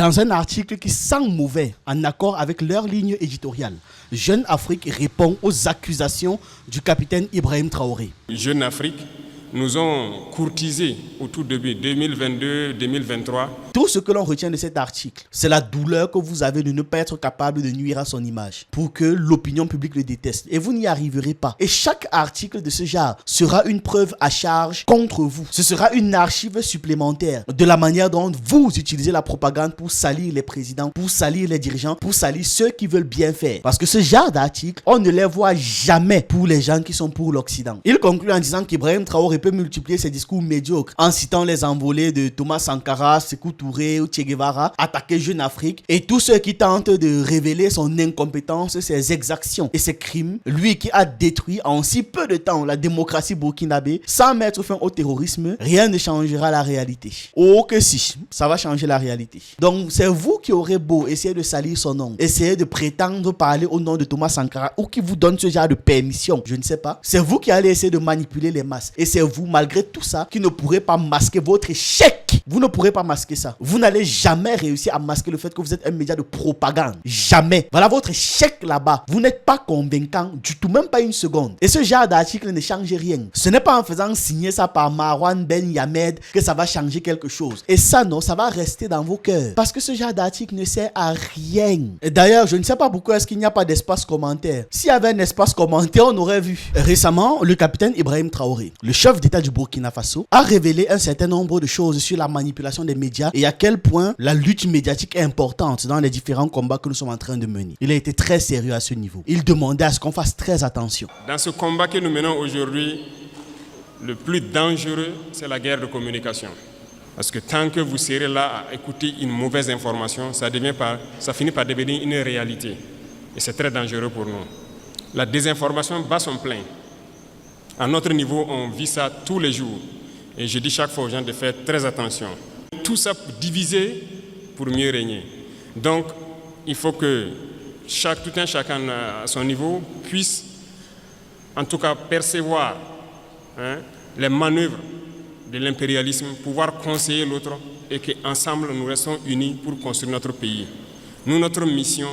Dans un article qui sent mauvais, en accord avec leur ligne éditoriale, Jeune Afrique répond aux accusations du capitaine Ibrahim Traoré. Jeune Afrique nous ont courtisés au tout début 2022-2023. Tout ce que l'on retient de cet article, c'est la douleur que vous avez de ne pas être capable de nuire à son image pour que l'opinion publique le déteste. Et vous n'y arriverez pas. Et chaque article de ce genre sera une preuve à charge contre vous. Ce sera une archive supplémentaire de la manière dont vous utilisez la propagande pour salir les présidents, pour salir les dirigeants, pour salir ceux qui veulent bien faire. Parce que ce genre d'articles, on ne les voit jamais pour les gens qui sont pour l'Occident. Il conclut en disant qu'Ibrahim Traoré peut multiplier ses discours médiocres en citant les envolées de Thomas Sankara, Sékou Touré ou Che Guevara, attaquer Jeune Afrique et tous ceux qui tentent de révéler son incompétence, ses exactions et ses crimes. Lui qui a détruit en si peu de temps la démocratie burkinabé sans mettre fin au terrorisme, rien ne changera la réalité. Oh que si, ça va changer la réalité. Donc c'est vous qui aurez beau essayer de salir son nom, essayer de prétendre parler au nom de Thomas Sankara ou qui vous donne ce genre de permission, je ne sais pas. C'est vous qui allez essayer de manipuler les masses et c'est vous, malgré tout ça, qui ne pourrez pas masquer votre échec. Vous ne pourrez pas masquer ça. Vous n'allez jamais réussir à masquer le fait que vous êtes un média de propagande. Jamais. Voilà votre échec là-bas. Vous n'êtes pas convaincant du tout, même pas une seconde. Et ce genre d'article ne change rien. Ce n'est pas en faisant signer ça par Marwan Ben Yamed que ça va changer quelque chose. Et ça, non, ça va rester dans vos cœurs. Parce que ce genre d'article ne sert à rien. Et d'ailleurs, je ne sais pas pourquoi est-ce qu'il n'y a pas d'espace commentaire. S'il y avait un espace commentaire, on aurait vu. Récemment, le capitaine Ibrahim Traoré, le chef d'État du Burkina Faso, a révélé un certain nombre de choses sur la manipulation des médias et à quel point la lutte médiatique est importante dans les différents combats que nous sommes en train de mener. Il a été très sérieux à ce niveau. Il demandait à ce qu'on fasse très attention. Dans ce combat que nous menons aujourd'hui, le plus dangereux, c'est la guerre de communication. Parce que tant que vous serez là à écouter une mauvaise information, ça finit par devenir une réalité. Et c'est très dangereux pour nous. La désinformation bat son plein. À notre niveau, on vit ça tous les jours. Et je dis chaque fois aux gens de faire très attention. Tout ça pour diviser, pour mieux régner. Donc, il faut que tout un chacun à son niveau puisse, en tout cas, percevoir les manœuvres de l'impérialisme, pouvoir conseiller l'autre et qu'ensemble, nous restons unis pour construire notre pays. Nous, notre mission,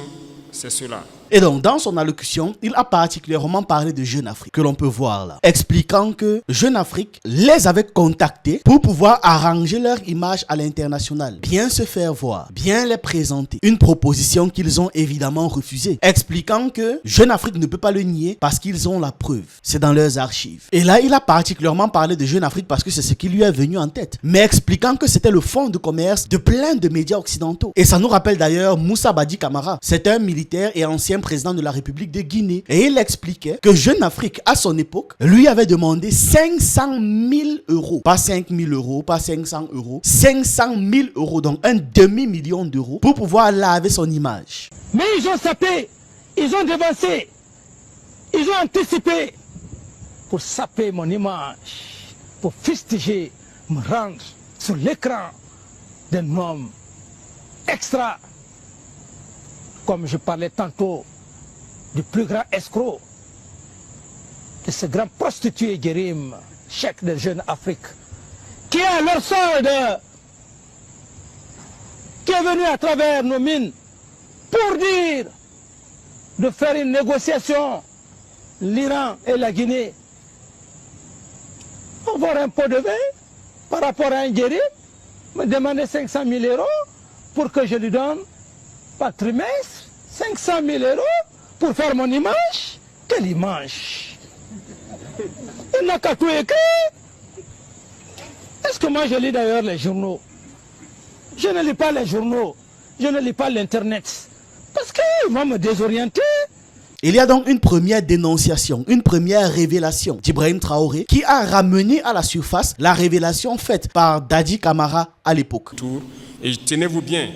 c'est cela. Et donc, dans son allocution, il a particulièrement parlé de Jeune Afrique, que l'on peut voir là, expliquant que Jeune Afrique les avait contactés pour pouvoir arranger leur image à l'international, bien se faire voir, bien les présenter. Une proposition qu'ils ont évidemment refusée, expliquant que Jeune Afrique ne peut pas le nier parce qu'ils ont la preuve. C'est dans leurs archives. Et là, il a particulièrement parlé de Jeune Afrique parce que c'est ce qui lui est venu en tête, mais expliquant que c'était le fonds de commerce de plein de médias occidentaux. Et ça nous rappelle d'ailleurs Moussa Badi Camara. C'est un militaire et ancien président de la République de Guinée. Et il expliquait que Jeune Afrique, à son époque, lui avait demandé 500 000 euros. Pas 5 000 euros, pas 500 euros. 500 000 euros, donc un demi-million d'euros, pour pouvoir laver son image. Mais ils ont sapé, ils ont dévancé, ils ont anticipé pour saper mon image, pour fustiger, me rendre sur l'écran d'un homme extra. Comme je parlais tantôt du plus grand escroc, de ce grand prostitué Jérim, chef de Jeune Afrique, qui est à leur solde, qui est venu à travers nos mines pour dire de faire une négociation, l'Iran et la Guinée, avoir un pot de vin par rapport à un Jérim, me demander 500 000 euros pour que je lui donne par trimestre, 500 000 euros pour faire mon image. Quelle image? Il n'a qu'à tout écrire. Est-ce que moi je lis d'ailleurs les journaux? Je ne lis pas les journaux, je ne lis pas l'internet. Parce qu'ils vont me désorienter. Il y a donc une première dénonciation, une première révélation d'Ibrahim Traoré qui a ramené à la surface la révélation faite par Dadi Camara à l'époque. Et tenez-vous bien,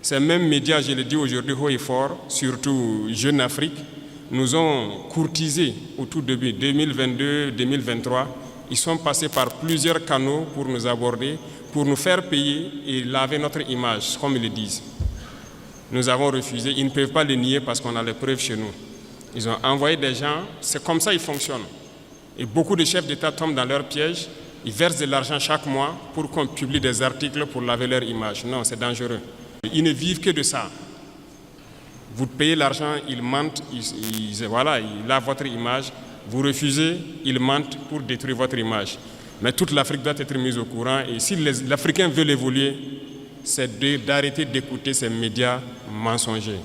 ces mêmes médias, je le dis aujourd'hui haut et fort, surtout Jeune Afrique, nous ont courtisés au tout début 2022-2023. Ils sont passés par plusieurs canaux pour nous aborder, pour nous faire payer et laver notre image, comme ils le disent. Nous avons refusé, ils ne peuvent pas le nier parce qu'on a les preuves chez nous. Ils ont envoyé des gens, c'est comme ça qu'ils fonctionnent. Et beaucoup de chefs d'État tombent dans leur piège, ils versent de l'argent chaque mois pour qu'on publie des articles pour laver leur image. Non, c'est dangereux. Ils ne vivent que de ça. Vous payez l'argent, ils mentent, voilà, ils lavent votre image. Vous refusez, ils mentent pour détruire votre image. Mais toute l'Afrique doit être mise au courant. Et si l'Africain veut évoluer, c'est d'arrêter d'écouter ces médias mensongers.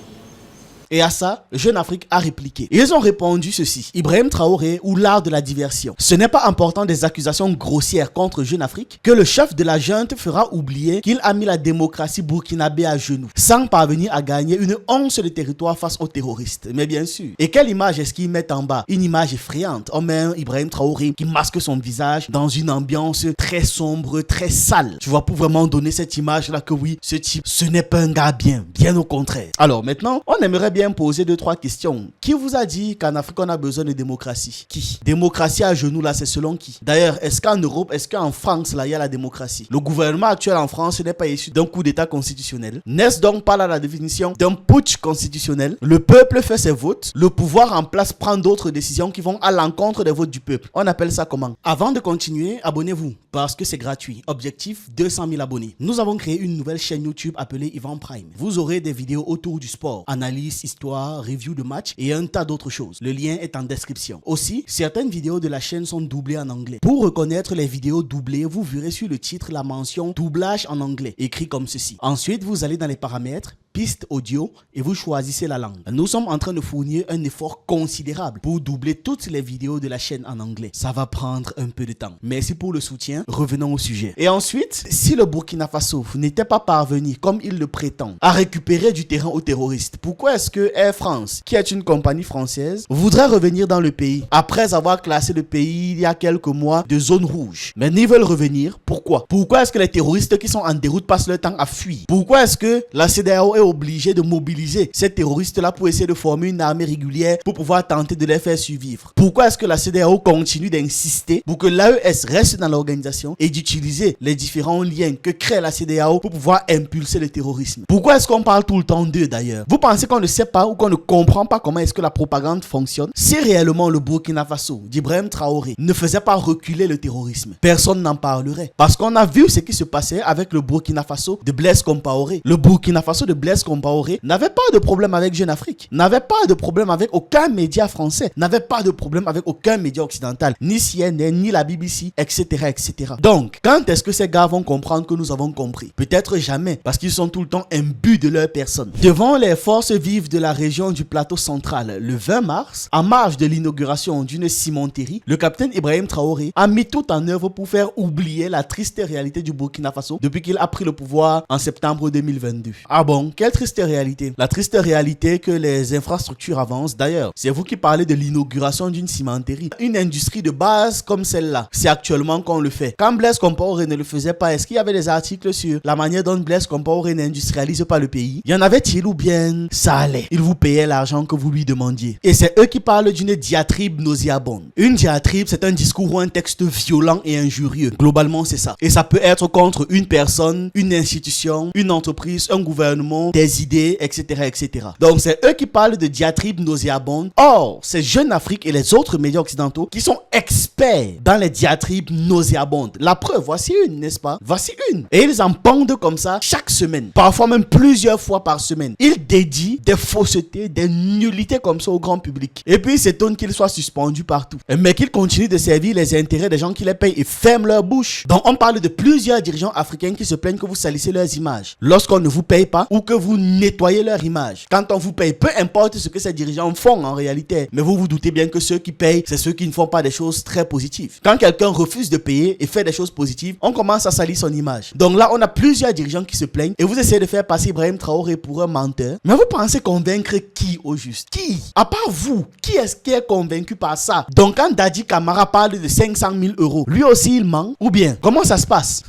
Et à ça, Jeune Afrique a répliqué. Ils ont répondu ceci: Ibrahim Traoré ou l'art de la diversion. Ce n'est pas en portant des accusations grossières contre Jeune Afrique que le chef de la junte fera oublier qu'il a mis la démocratie burkinabé à genoux, sans parvenir à gagner une once de territoire face aux terroristes. Mais bien sûr. Et quelle image est-ce qu'ils mettent en bas? Une image effrayante. On met Ibrahim Traoré qui masque son visage dans une ambiance très sombre, très sale. Tu vois, pour vraiment donner cette image-là que oui, ce type, ce n'est pas un gars bien. Bien au contraire. Alors maintenant, on aimerait bien poser 2-3 questions. Qui vous a dit qu'en Afrique on a besoin de démocratie? Qui? Démocratie à genoux là, c'est selon qui? D'ailleurs, est-ce qu'en Europe, est-ce qu'en France là, il y a la démocratie? Le gouvernement actuel en France n'est pas issu d'un coup d'état constitutionnel. N'est-ce donc pas là la définition d'un putsch constitutionnel? Le peuple fait ses votes, le pouvoir en place prend d'autres décisions qui vont à l'encontre des votes du peuple. On appelle ça comment? Avant de continuer, abonnez-vous parce que c'est gratuit. Objectif 200 000 abonnés. Nous avons créé une nouvelle chaîne YouTube appelée Yvan Prime. Vous aurez des vidéos autour du sport, analyse, histoire, review de match et un tas d'autres choses. Le lien est en description. Aussi, certaines vidéos de la chaîne sont doublées en anglais. Pour reconnaître les vidéos doublées, vous verrez sur le titre la mention doublage en anglais, écrit comme ceci. Ensuite, vous allez dans les paramètres, piste audio et vous choisissez la langue. Nous sommes en train de fournir un effort considérable pour doubler toutes les vidéos de la chaîne en anglais. Ça va prendre un peu de temps. Merci pour le soutien. Revenons au sujet. Et ensuite, si le Burkina Faso n'était pas parvenu, comme il le prétend, à récupérer du terrain aux terroristes, pourquoi est-ce que Air France, qui est une compagnie française, voudrait revenir dans le pays après avoir classé le pays il y a quelques mois de zone rouge? Mais ils veulent revenir. Pourquoi? Pourquoi est-ce que les terroristes qui sont en déroute passent leur temps à fuir? Pourquoi est-ce que la CEDEAO est obligé de mobiliser ces terroristes-là pour essayer de former une armée régulière pour pouvoir tenter de les faire survivre? Pourquoi est-ce que la CEDEAO continue d'insister pour que l'AES reste dans l'organisation et d'utiliser les différents liens que crée la CEDEAO pour pouvoir impulser le terrorisme? Pourquoi est-ce qu'on parle tout le temps d'eux d'ailleurs? Vous pensez qu'on ne sait pas ou qu'on ne comprend pas comment est-ce que la propagande fonctionne? Si réellement le Burkina Faso d'Ibrahim Traoré ne faisait pas reculer le terrorisme, personne n'en parlerait. Parce qu'on a vu ce qui se passait avec le Burkina Faso de Blaise Compaoré. Le Burkina Faso de Blaise Compaoré n'avait pas de problème avec Jeune Afrique, n'avait pas de problème avec aucun média français, n'avait pas de problème avec aucun média occidental, ni CNN, ni la BBC, etc., etc. Donc, quand est-ce que ces gars vont comprendre que nous avons compris? Peut-être jamais, parce qu'ils sont tout le temps imbus de leur personne. Devant les forces vives de la région du plateau central, le 20 mars, en marge de l'inauguration d'une cimenterie, le capitaine Ibrahim Traoré a mis tout en œuvre pour faire oublier la triste réalité du Burkina Faso depuis qu'il a pris le pouvoir en septembre 2022. Ah bon, quelle triste réalité? La triste réalité que les infrastructures avancent. D'ailleurs, c'est vous qui parlez de l'inauguration d'une cimenterie. Une industrie de base comme celle-là, c'est actuellement qu'on le fait. Quand Blaise Compaoré ne le faisait pas, est-ce qu'il y avait des articles sur la manière dont Blaise Compaoré n'industrialise pas le pays? Y en avait-il ou bien ça allait? Il vous payait l'argent que vous lui demandiez. Et c'est eux qui parlent d'une diatribe nauséabonde. Une diatribe, c'est un discours ou un texte violent et injurieux. Globalement, c'est ça. Et ça peut être contre une personne, une institution, une entreprise, un gouvernement, des idées, etc., etc. Donc, c'est eux qui parlent de diatribe nauséabonde. Or, c'est Jeune Afrique et les autres médias occidentaux qui sont experts dans les diatribes nauséabondes. La preuve, voici une, n'est-ce pas? Voici une. Et ils en pendent comme ça chaque semaine. Parfois même plusieurs fois par semaine. Ils dédient des faussetés, des nullités comme ça au grand public. Et puis, ils s'étonnent qu'ils soient suspendus partout. Mais qu'ils continuent de servir les intérêts des gens qui les payent et ferment leur bouche. Donc, on parle de plusieurs dirigeants africains qui se plaignent que vous salissez leurs images. Lorsqu'on ne vous paye pas ou que vous nettoyez leur image. Quand on vous paye, peu importe ce que ces dirigeants font en réalité. Mais vous vous doutez bien que ceux qui payent, c'est ceux qui ne font pas des choses très positives. Quand quelqu'un refuse de payer et fait des choses positives, on commence à salir son image. Donc là, on a plusieurs dirigeants qui se plaignent et vous essayez de faire passer Ibrahim Traoré pour un menteur. Mais vous pensez convaincre qui au juste? Qui? À part vous, qui est-ce qui est convaincu par ça? Donc quand Dadi Camara parle de 500 000 euros, lui aussi il ment? Ou bien, comment ça se passe?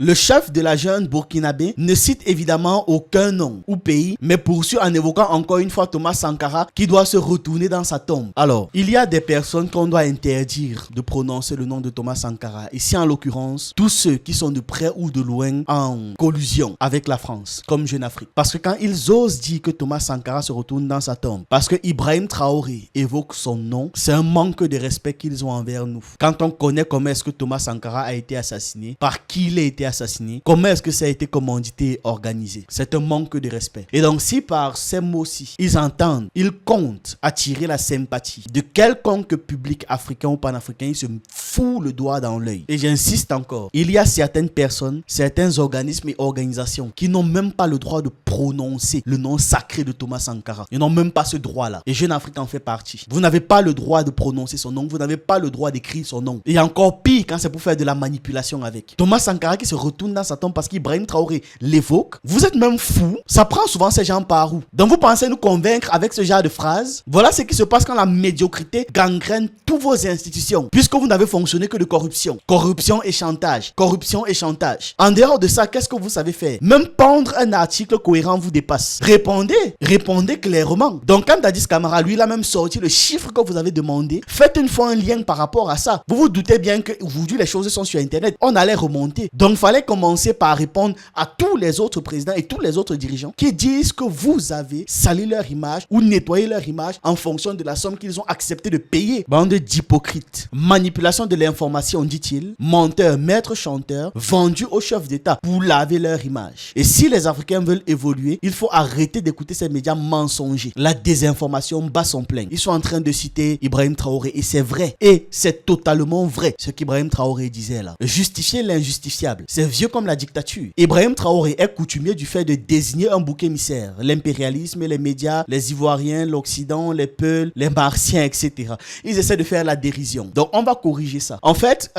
Le chef de la junte burkinabé ne cite évidemment aucun nom ou pays, mais poursuit en évoquant encore une fois Thomas Sankara qui doit se retourner dans sa tombe. Alors, il y a des personnes qu'on doit interdire de prononcer le nom de Thomas Sankara. Ici, en l'occurrence, tous ceux qui sont de près ou de loin en collusion avec la France, comme Jeune Afrique. Parce que quand ils osent dire que Thomas Sankara se retourne dans sa tombe, parce que Ibrahim Traoré évoque son nom, c'est un manque de respect qu'ils ont envers nous. Quand on connaît comment est-ce que Thomas Sankara a été assassiné, par qui il a été assassiné, comment est-ce que ça a été commandité et organisé, c'est un manque de respect. Et donc si par ces mots-ci, ils entendent, ils comptent attirer la sympathie de quelconque public africain ou panafricain, ils se foutent le doigt dans l'œil. Et j'insiste encore, il y a certaines personnes, certains organismes et organisations qui n'ont même pas le droit de prononcer le nom sacré de Thomas Sankara. Ils n'ont même pas ce droit-là. Et Jeune Afrique en fait partie. Vous n'avez pas le droit de prononcer son nom, vous n'avez pas le droit d'écrire son nom. Et encore pire quand c'est pour faire de la manipulation avec. Thomas Sankara qui se retourne dans sa tombe parce qu'Ibrahim Traoré l'évoque. Vous êtes même fou. Ça prend souvent ces gens par où? Donc vous pensez nous convaincre avec ce genre de phrases? Voilà ce qui se passe quand la médiocrité gangrène toutes vos institutions. Puisque vous n'avez fonctionné que de corruption. Corruption et chantage. Corruption et chantage. En dehors de ça, qu'est-ce que vous savez faire? Même pondre un article cohérent vous dépasse. Répondez clairement. Donc quand Dadis Camara, lui, il a même sorti le chiffre que vous avez demandé. Faites une fois un lien par rapport à ça. Vous vous doutez bien qu'aujourd'hui les choses sont sur Internet. On allait remonter. Donc il fallait commencer par répondre à tous les autres présidents et tous les autres dirigeants qui disent que vous avez sali leur image ou nettoyé leur image en fonction de la somme qu'ils ont accepté de payer. Bande d'hypocrites. Manipulation de l'information, dit-il. Menteurs, maîtres chanteurs, vendus au chef d'État pour laver leur image. Et si les Africains veulent évoluer, il faut arrêter d'écouter ces médias mensongers. La désinformation bat son plein. Ils sont en train de citer Ibrahim Traoré et c'est vrai. Et c'est totalement vrai ce qu'Ibrahim Traoré disait là. Justifier l'injustifiable. C'est vieux comme la dictature. Ibrahim Traoré est coutumier du fait de désigner un bouc émissaire. L'impérialisme, les médias, les Ivoiriens, l'Occident, les Peuls, les Martiens, etc. Ils essaient de faire la dérision. Donc on va corriger ça. En fait,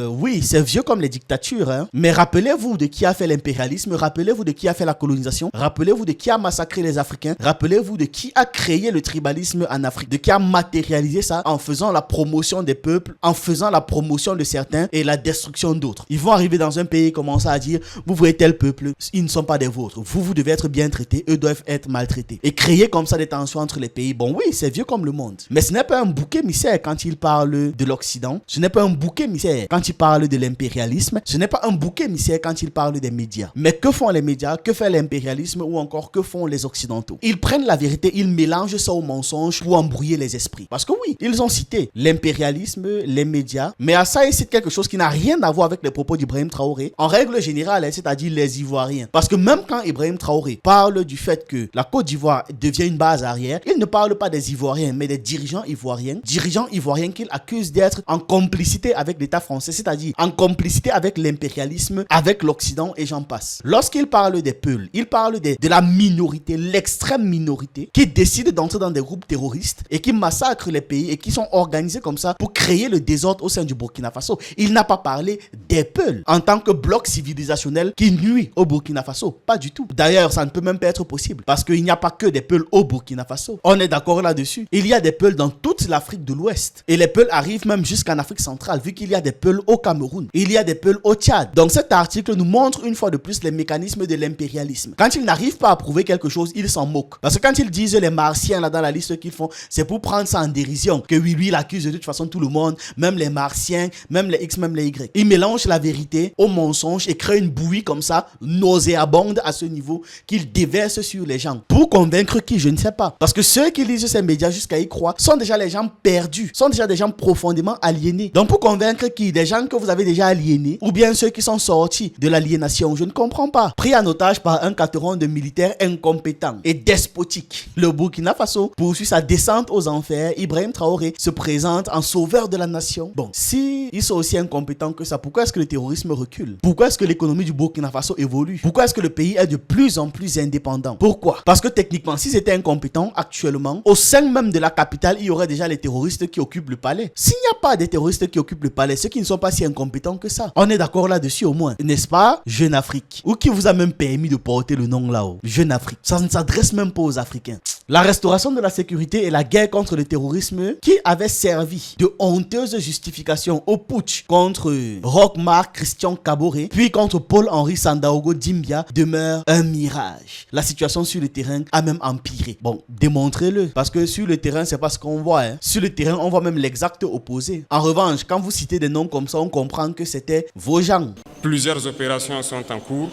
oui, c'est vieux comme les dictatures, hein. Mais rappelez-vous de qui a fait l'impérialisme, rappelez-vous de qui a fait la colonisation, rappelez-vous de qui a massacré les Africains, rappelez-vous de qui a créé le tribalisme en Afrique, de qui a matérialisé ça en faisant la promotion des peuples, en faisant la promotion de certains et la destruction d'autres. Ils vont arriver dans un pays et commencer à dire, vous voyez tel peuple, ils ne sont pas des vôtres. Vous devez être bien traités, eux doivent être maltraités. Et créer comme ça des tensions entre les pays. Bon oui, c'est vieux comme le monde. Mais ce n'est pas un bouc émissaire quand il parle de l'Occident. Ce n'est pas un bouc émissaire quand il parle de l'impérialisme. Ce n'est pas un bouc émissaire quand il parle des médias. Mais que font les médias? Que fait l'impérialisme? Ou encore que font les Occidentaux? Ils prennent la vérité, ils mélangent ça au mensonge pour embrouiller les esprits. Parce que oui, ils ont cité l'impérialisme, les médias. Mais à ça, ils citent quelque chose qui n'a rien à voir avec les propos d'Ibrahim Traoré. En règle générale, c'est-à-dire les Ivoiriens. Parce que même quand Ibrahim Traoré parle du fait que la Côte d'Ivoire devient une base arrière, il ne parle pas des Ivoiriens, mais des dirigeants ivoiriens qu'il accuse d'être en complicité avec l'État français, c'est-à-dire en complicité avec l'impérialisme, avec l'Occident et j'en passe. Lorsqu'il parle des Peuls, il parle de la minorité, l'extrême minorité, qui décide d'entrer dans des groupes terroristes et qui massacrent les pays et qui sont organisés comme ça pour créer le désordre au sein du Burkina Faso. Il n'a pas parlé des Peuls en tant que bloc civilisationnel qui nuit au Burkina Faso. Pas du tout. D'ailleurs, ça ne peut même pas être possible parce qu'il n'y a pas que des Peuls au Burkina Faso. On est d'accord là-dessus. Il y a des Peuls dans toute l'Afrique de l'Ouest. Et les Peuls arrivent même jusqu'en Afrique centrale vu qu'il y a des Peuls au Cameroun. Il y a des Peuls au Tchad. Donc cet article nous montre une fois de plus les mécanismes de l'impérialisme. Quand ils n'arrivent pas à prouver quelque chose, ils s'en moquent. Parce que quand ils disent les Martiens là dans la liste qu'ils font, c'est pour prendre ça en dérision. Que oui, lui, il accuse de toute façon tout le monde, même les Martiens, même les X, même les Y. Ils mélangent la vérité au mensonge et créent une bouillie comme ça, nauséabonde à ce niveau, qu'ils déversent sur les gens. Pour convaincre qui, je ne sais pas. Parce que ceux qui lisent ces médias jusqu'à y croire sont déjà les gens perdus, sont déjà des gens profondément aliénés. Donc pour convaincre qui? Des gens que vous avez déjà aliénés ou bien ceux qui sont sortis de l'aliénation? Je ne comprends pas. Pris en otage par un cateron de militaires incompétents et despotiques, le Burkina Faso poursuit sa descente aux enfers. Ibrahim Traoré se présente en sauveur de la nation. Bon, si ils sont aussi incompétents que ça, pourquoi est-ce que le terrorisme recule? Pourquoi est-ce que l'économie du Burkina Faso évolue? Pourquoi est-ce que le pays est de plus en plus indépendant? Pourquoi? Parce que techniquement, s'ils étaient incompétents actuellement, au sein même de la capitale, il y aurait déjà les terroristes qui occupent le palais. S'il n'y a pas des terroristes qui occupent le palais, ceux qui ne sont pas si incompétents que ça, on est d'accord là-dessus au moins, n'est-ce pas? Jeune Afrique, ou qui vous a même permis de porter le nom là-haut, Jeune Afrique. Ça ne s'adresse s'adresse même pas aux Africains. La restauration de la sécurité et la guerre contre le terrorisme qui avait servi de honteuse justification au putsch contre Roch Marc Christian Kaboré, puis contre Paul-Henri Sandaogo Doumbia demeure un mirage. La situation sur le terrain a même empiré. Bon, démontrez-le, parce que sur le terrain, c'est pas ce qu'on voit. Sur le terrain, on voit même l'exact opposé. En revanche, quand vous citez des noms comme ça, on comprend que c'était vos gens. Plusieurs opérations sont en cours.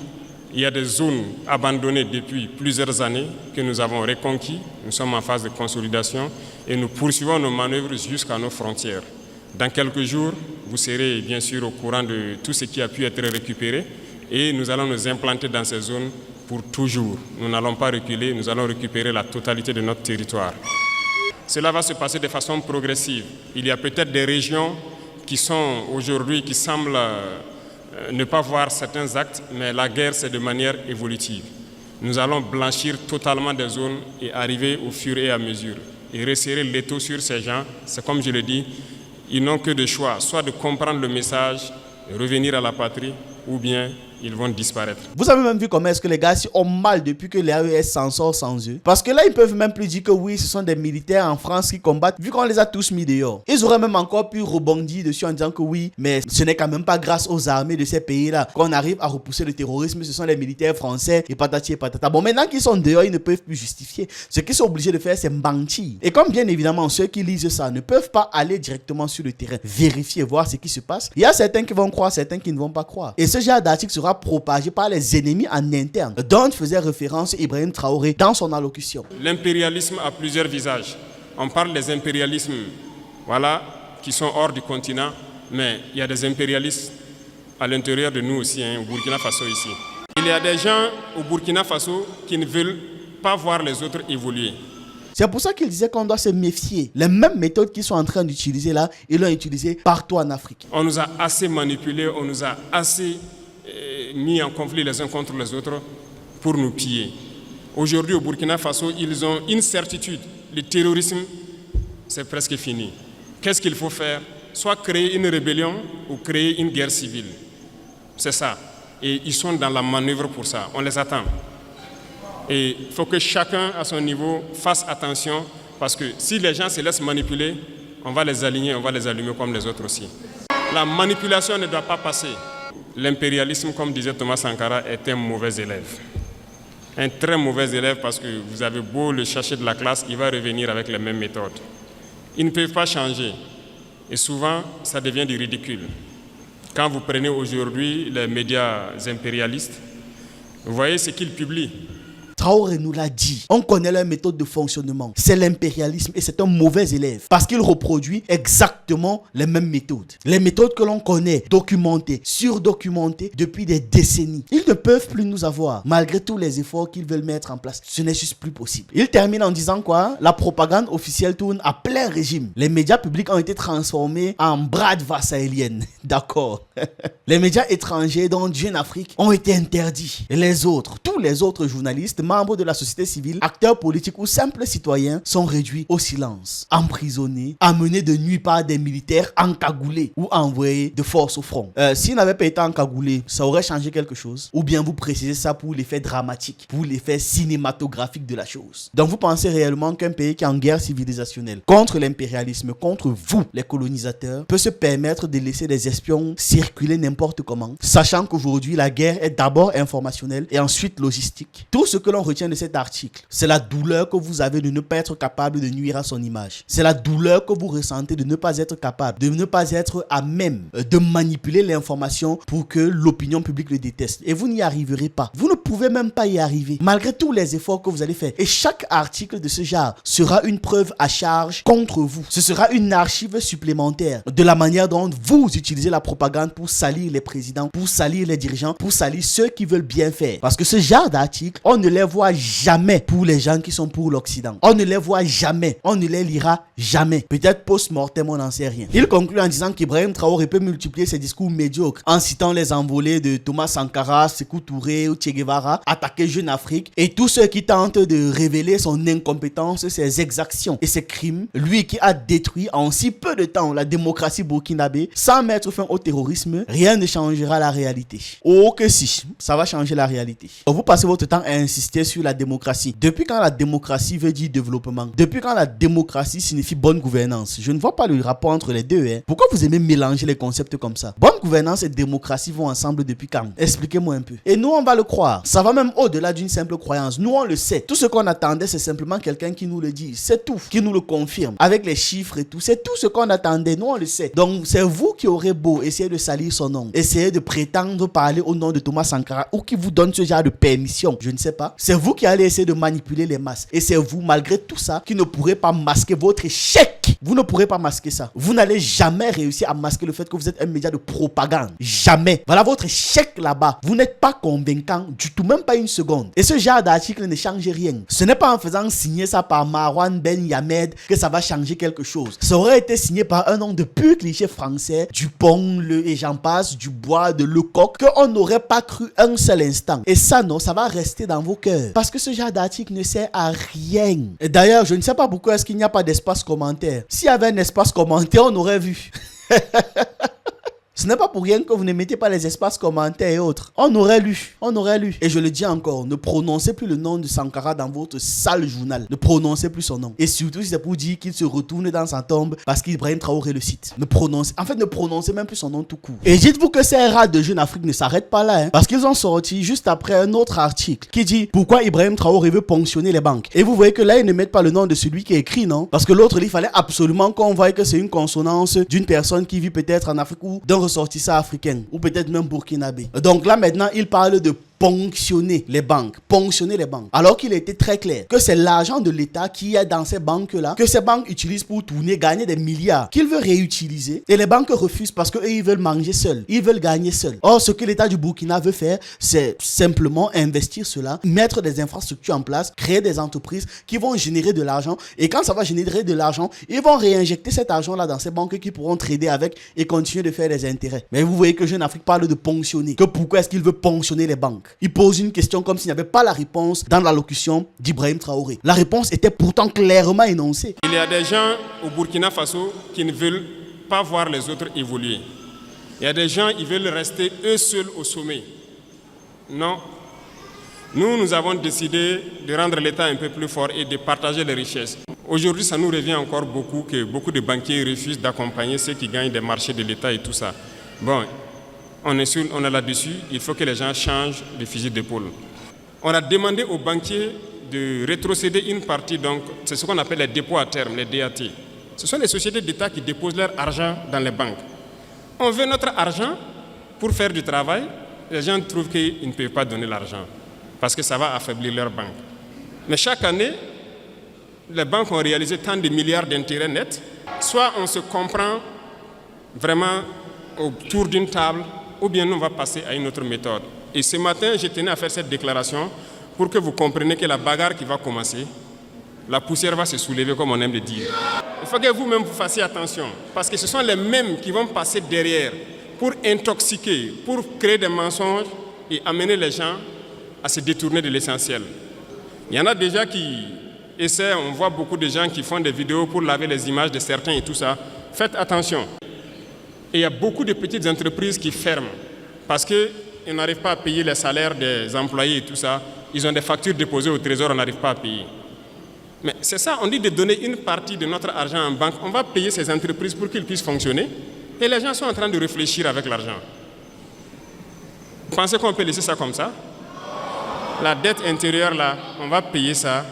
Il y a des zones abandonnées depuis plusieurs années que nous avons reconquis. Nous sommes en phase de consolidation et nous poursuivons nos manœuvres jusqu'à nos frontières. Dans quelques jours, vous serez bien sûr au courant de tout ce qui a pu être récupéré et nous allons nous implanter dans ces zones pour toujours. Nous n'allons pas reculer, nous allons récupérer la totalité de notre territoire. Cela va se passer de façon progressive. Il y a peut-être des régions qui sont aujourd'hui, qui semblent ne pas voir certains actes, mais la guerre, c'est de manière évolutive. Nous allons blanchir totalement des zones et arriver au fur et à mesure. Et resserrer l'étau sur ces gens, c'est comme je le dis, ils n'ont que de choix, soit de comprendre le message, de revenir à la patrie, ou bien ils vont disparaître. Vous avez même vu comment est-ce que les gars ont mal depuis que les AES s'en sort sans eux. Parce que là, ils peuvent même plus dire que oui, ce sont des militaires en France qui combattent, vu qu'on les a tous mis dehors. Ils auraient même encore pu rebondir dessus en disant que oui, mais ce n'est quand même pas grâce aux armées de ces pays-là qu'on arrive à repousser le terrorisme, ce sont les militaires français et patati et patata. Bon, maintenant qu'ils sont dehors, ils ne peuvent plus justifier. Ce qu'ils sont obligés de faire, c'est mentir. Et comme bien évidemment, ceux qui lisent ça ne peuvent pas aller directement sur le terrain, vérifier, voir ce qui se passe, il y a certains qui vont croire, certains qui ne vont pas croire. Et ce genre d'article sera propagé par les ennemis en interne, dont faisait référence Ibrahim Traoré dans son allocution. L'impérialisme a plusieurs visages. On parle des impérialismes, voilà, qui sont hors du continent, mais il y a des impérialistes à l'intérieur de nous aussi, au Burkina Faso ici. Il y a des gens au Burkina Faso qui ne veulent pas voir les autres évoluer. C'est pour ça qu'il disait qu'on doit se méfier. Les mêmes méthodes qu'ils sont en train d'utiliser là, ils l'ont utilisé partout en Afrique. On nous a assez manipulés, on nous a assez mis en conflit les uns contre les autres pour nous piller. Aujourd'hui au Burkina Faso, ils ont une certitude. Le terrorisme, c'est presque fini. Qu'est-ce qu'il faut faire? Soit créer une rébellion ou créer une guerre civile. C'est ça. Et ils sont dans la manœuvre pour ça. On les attend. Et il faut que chacun à son niveau fasse attention parce que si les gens se laissent manipuler, on va les aligner, on va les allumer comme les autres aussi. La manipulation ne doit pas passer. L'impérialisme, comme disait Thomas Sankara, est un mauvais élève. Un très mauvais élève parce que vous avez beau le chercher de la classe, il va revenir avec les mêmes méthodes. Ils ne peuvent pas changer. Et souvent, ça devient du ridicule. Quand vous prenez aujourd'hui les médias impérialistes, vous voyez ce qu'ils publient. Traoré nous l'a dit. On connaît leur méthode de fonctionnement. C'est l'impérialisme et c'est un mauvais élève parce qu'il reproduit exactement les mêmes méthodes. Les méthodes que l'on connaît, documentées, surdocumentées depuis des décennies. Ils ne peuvent plus nous avoir malgré tous les efforts qu'ils veulent mettre en place. Ce n'est juste plus possible. Il termine en disant quoi? La propagande officielle tourne à plein régime. Les médias publics ont été transformés en brades vassailiennes. D'accord. Les médias étrangers dont Jeune Afrique ont été interdits. Et les autres, tous les autres journalistes, membres de la société civile, acteurs politiques ou simples citoyens sont réduits au silence, emprisonnés, amenés de nuit par des militaires encagoulés ou envoyés de force au front. S'ils n'avaient pas été encagoulés, ça aurait changé quelque chose? Ou bien vous précisez ça pour l'effet dramatique, pour l'effet cinématographique de la chose? Donc vous pensez réellement qu'un pays qui est en guerre civilisationnelle contre l'impérialisme, contre vous, les colonisateurs, peut se permettre de laisser des espions circuler n'importe comment, sachant qu'aujourd'hui la guerre est d'abord informationnelle et ensuite logistique? Tout ce que l'on retient de cet article, c'est la douleur que vous avez de ne pas être capable de nuire à son image. C'est la douleur que vous ressentez de ne pas être capable, de ne pas être à même de manipuler l'information pour que l'opinion publique le déteste. Et vous n'y arriverez pas. Vous ne pouvez même pas y arriver, malgré tous les efforts que vous allez faire. Et chaque article de ce genre sera une preuve à charge contre vous. Ce sera une archive supplémentaire de la manière dont vous utilisez la propagande pour salir les présidents, pour salir les dirigeants, pour salir ceux qui veulent bien faire. Parce que ce genre d'article, on ne les voit jamais pour les gens qui sont pour l'Occident. On ne les voit jamais. On ne les lira jamais. Peut-être post-mortem, on n'en sait rien. Il conclut en disant qu'Ibrahim Traoré peut multiplier ses discours médiocres en citant les envolées de Thomas Sankara, Sékou Touré ou Che Guevara, attaquer Jeune Afrique et tous ceux qui tentent de révéler son incompétence, ses exactions et ses crimes. Lui qui a détruit en si peu de temps la démocratie burkinabé sans mettre fin au terrorisme, rien ne changera la réalité. Oh que si, ça va changer la réalité. Vous passez votre temps à insister insisté sur la démocratie. Depuis quand la démocratie veut dire développement? Depuis quand la démocratie signifie bonne gouvernance? Je ne vois pas le rapport entre les deux. Pourquoi vous aimez mélanger les concepts comme ça? Bonne gouvernance et démocratie vont ensemble depuis quand? Expliquez-moi un peu. Et nous, on va le croire. Ça va même au-delà d'une simple croyance. Nous, on le sait. Tout ce qu'on attendait, c'est simplement quelqu'un qui nous le dit. C'est tout. Qui nous le confirme. Avec les chiffres et tout. C'est tout ce qu'on attendait. Nous, on le sait. Donc, c'est vous qui aurez beau essayer de salir son nom. Essayer de prétendre parler au nom de Thomas Sankara ou qui vous donne ce genre de permission. Je ne sais pas. C'est vous qui allez essayer de manipuler les masses. Et c'est vous, malgré tout ça, qui ne pourrez pas masquer votre échec. Vous ne pourrez pas masquer ça. Vous n'allez jamais réussir à masquer le fait que vous êtes un média de propagande. Jamais. Voilà votre échec là-bas. Vous n'êtes pas convaincant du tout, même pas une seconde. Et ce genre d'article ne change rien. Ce n'est pas en faisant signer ça par Marwan Ben Yamed que ça va changer quelque chose. Ça aurait été signé par un nom de pur cliché français, Dupont, et j'en passe, Dubois, de Lecoq, qu'on n'aurait pas cru un seul instant. Et ça, non, ça va rester dans vos cœurs. Parce que ce genre d'article ne sert à rien. Et d'ailleurs, je ne sais pas pourquoi est-ce qu'il n'y a pas d'espace commentaire. S'il y avait un espace commentaire, on aurait vu. Ce n'est pas pour rien que vous ne mettez pas les espaces commentaires et autres. On aurait lu. Et je le dis encore, ne prononcez plus le nom de Sankara dans votre sale journal. Ne prononcez plus son nom. Et surtout si c'est pour dire qu'il se retourne dans sa tombe parce qu'Ibrahim Traoré le cite. Ne prononcez même plus son nom tout court. Et dites-vous que ces rats de Jeune Afrique ne s'arrêtent pas là. Parce qu'ils ont sorti juste après un autre article qui dit pourquoi Ibrahim Traoré veut ponctionner les banques. Et vous voyez que là, ils ne mettent pas le nom de celui qui écrit, non? Parce que l'autre, il fallait absolument qu'on voie que c'est une consonance d'une personne qui vit peut-être en Afrique ou d'un ressortissant africain ou peut-être même burkinabé. Donc là maintenant il parle de ponctionner les banques, alors qu'il était très clair que c'est l'argent de l'État qui est dans ces banques-là, que ces banques utilisent pour tourner, gagner des milliards, qu'il veut réutiliser, et les banques refusent parce qu'eux, ils veulent manger seuls, ils veulent gagner seuls. Or, ce que l'État du Burkina veut faire, c'est simplement investir cela, mettre des infrastructures en place, créer des entreprises qui vont générer de l'argent, et quand ça va générer de l'argent, ils vont réinjecter cet argent-là dans ces banques qui pourront trader avec et continuer de faire des intérêts. Mais vous voyez que Jeune Afrique parle de ponctionner, que pourquoi est-ce qu'il veut ponctionner les banques? Il pose une question comme s'il n'y avait pas la réponse dans l'allocution d'Ibrahim Traoré. La réponse était pourtant clairement énoncée. Il y a des gens au Burkina Faso qui ne veulent pas voir les autres évoluer. Il y a des gens qui veulent rester eux seuls au sommet. Non. Nous avons décidé de rendre l'État un peu plus fort et de partager les richesses. Aujourd'hui, ça nous revient encore beaucoup que beaucoup de banquiers refusent d'accompagner ceux qui gagnent des marchés de l'État et tout ça. Bon. On est là-dessus, il faut que les gens changent de fusil d'épaule. On a demandé aux banquiers de rétrocéder une partie, donc c'est ce qu'on appelle les dépôts à terme, les DAT. Ce sont les sociétés d'État qui déposent leur argent dans les banques. On veut notre argent pour faire du travail. Les gens trouvent qu'ils ne peuvent pas donner l'argent parce que ça va affaiblir leur banque. Mais chaque année, les banques ont réalisé tant de milliards d'intérêts nets. Soit on se comprend vraiment autour d'une table, ou bien on va passer à une autre méthode. Et ce matin, je tenais à faire cette déclaration pour que vous compreniez que la bagarre qui va commencer, la poussière va se soulever comme on aime le dire. Il faut que vous-même vous fassiez attention, parce que ce sont les mêmes qui vont passer derrière pour intoxiquer, pour créer des mensonges et amener les gens à se détourner de l'essentiel. Il y en a déjà qui essaient, on voit beaucoup de gens qui font des vidéos pour laver les images de certains et tout ça. Faites attention. Et il y a beaucoup de petites entreprises qui ferment parce qu'ils n'arrivent pas à payer les salaires des employés et tout ça. Ils ont des factures déposées au trésor, on n'arrive pas à payer. Mais c'est ça, on dit de donner une partie de notre argent en banque. On va payer ces entreprises pour qu'ils puissent fonctionner. Et les gens sont en train de réfléchir avec l'argent. Vous pensez qu'on peut laisser ça comme ça? La dette intérieure, là, on va payer ça.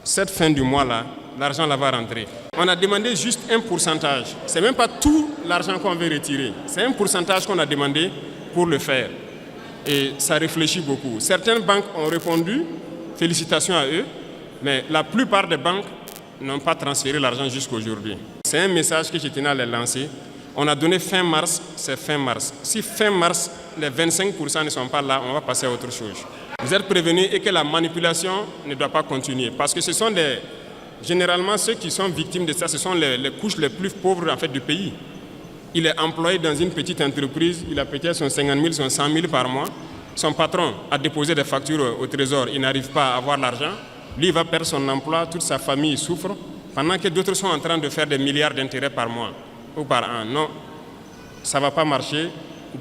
Cette fin du mois, là, l'argent là va rentrer. On a demandé juste un pourcentage. Ce n'est même pas tout l'argent qu'on veut retirer. C'est un pourcentage qu'on a demandé pour le faire. Et ça réfléchit beaucoup. Certaines banques ont répondu, félicitations à eux, mais la plupart des banques n'ont pas transféré l'argent jusqu'à aujourd'hui. C'est un message que je tenais à les lancer. On a donné fin mars, c'est fin mars. Si fin mars, les 25% ne sont pas là, on va passer à autre chose. Vous êtes prévenus et que la manipulation ne doit pas continuer. Parce que ce sont généralement, ceux qui sont victimes de ça, ce sont les couches les plus pauvres en fait, du pays. Il est employé dans une petite entreprise, il a peut-être son 50 000, son 100 000 par mois. Son patron a déposé des factures au trésor, il n'arrive pas à avoir l'argent. Lui, il va perdre son emploi, toute sa famille souffre, pendant que d'autres sont en train de faire des milliards d'intérêts par mois ou par an. Non, ça ne va pas marcher.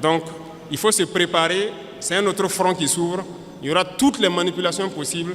Donc, il faut se préparer. C'est un autre front qui s'ouvre. Il y aura toutes les manipulations possibles,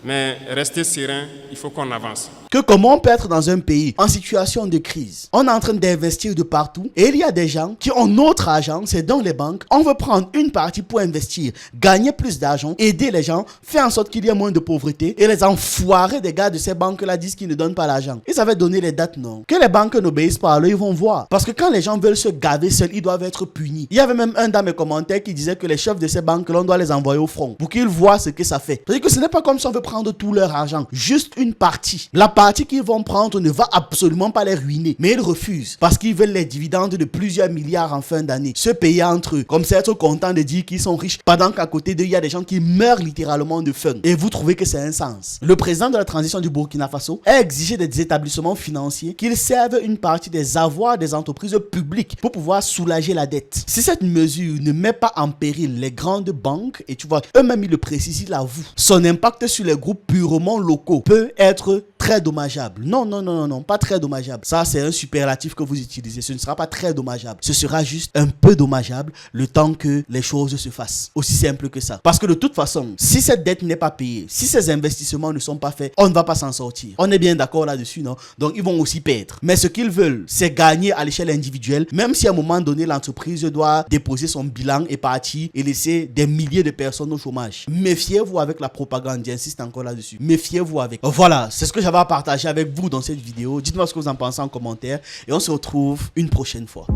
mais restez serein, il faut qu'on avance. Que comment on peut être dans un pays en situation de crise? On est en train d'investir de partout et il y a des gens qui ont notre argent, c'est dans les banques. On veut prendre une partie pour investir, gagner plus d'argent, aider les gens, faire en sorte qu'il y ait moins de pauvreté. Et les enfoirés des gars de ces banques-là disent qu'ils ne donnent pas l'argent. Ils avaient donné les dates, non? Que les banques n'obéissent pas, alors ils vont voir. Parce que quand les gens veulent se gaver seuls, ils doivent être punis. Il y avait même un dans mes commentaires qui disait que les chefs de ces banques-là, on doit les envoyer au front pour qu'ils voient ce que ça fait. C'est-à-dire que ce n'est pas comme si on veut prendre tout leur argent, juste une partie. La partie qu'ils vont prendre ne va absolument pas les ruiner, mais ils refusent parce qu'ils veulent les dividendes de plusieurs milliards en fin d'année, se payer entre eux, comme c'est être content de dire qu'ils sont riches pendant qu'à côté d'eux il y a des gens qui meurent littéralement de faim. Et vous trouvez que c'est un sens? Le président de la transition du Burkina Faso a exigé des établissements financiers qu'ils servent une partie des avoirs des entreprises publiques pour pouvoir soulager la dette. Si cette mesure ne met pas en péril les grandes banques, et tu vois, eux-mêmes ils le précisent, ils l'avouent, son impact sur les groupes purement locaux peut être très dommageable. Non, pas très dommageable. Ça, c'est un superlatif que vous utilisez. Ce ne sera pas très dommageable. Ce sera juste un peu dommageable le temps que les choses se fassent. Aussi simple que ça. Parce que de toute façon, si cette dette n'est pas payée, si ces investissements ne sont pas faits, on ne va pas s'en sortir. On est bien d'accord là-dessus, non? Donc, ils vont aussi perdre. Mais ce qu'ils veulent, c'est gagner à l'échelle individuelle, même si à un moment donné, l'entreprise doit déposer son bilan et partir et laisser des milliers de personnes au chômage. Méfiez-vous avec la propagande. J'insiste encore là-dessus. Méfiez-vous avec. Voilà, c'est ce que j'avais à partager avec vous dans cette vidéo. Dites-moi ce que vous en pensez en commentaire et on se retrouve une prochaine fois.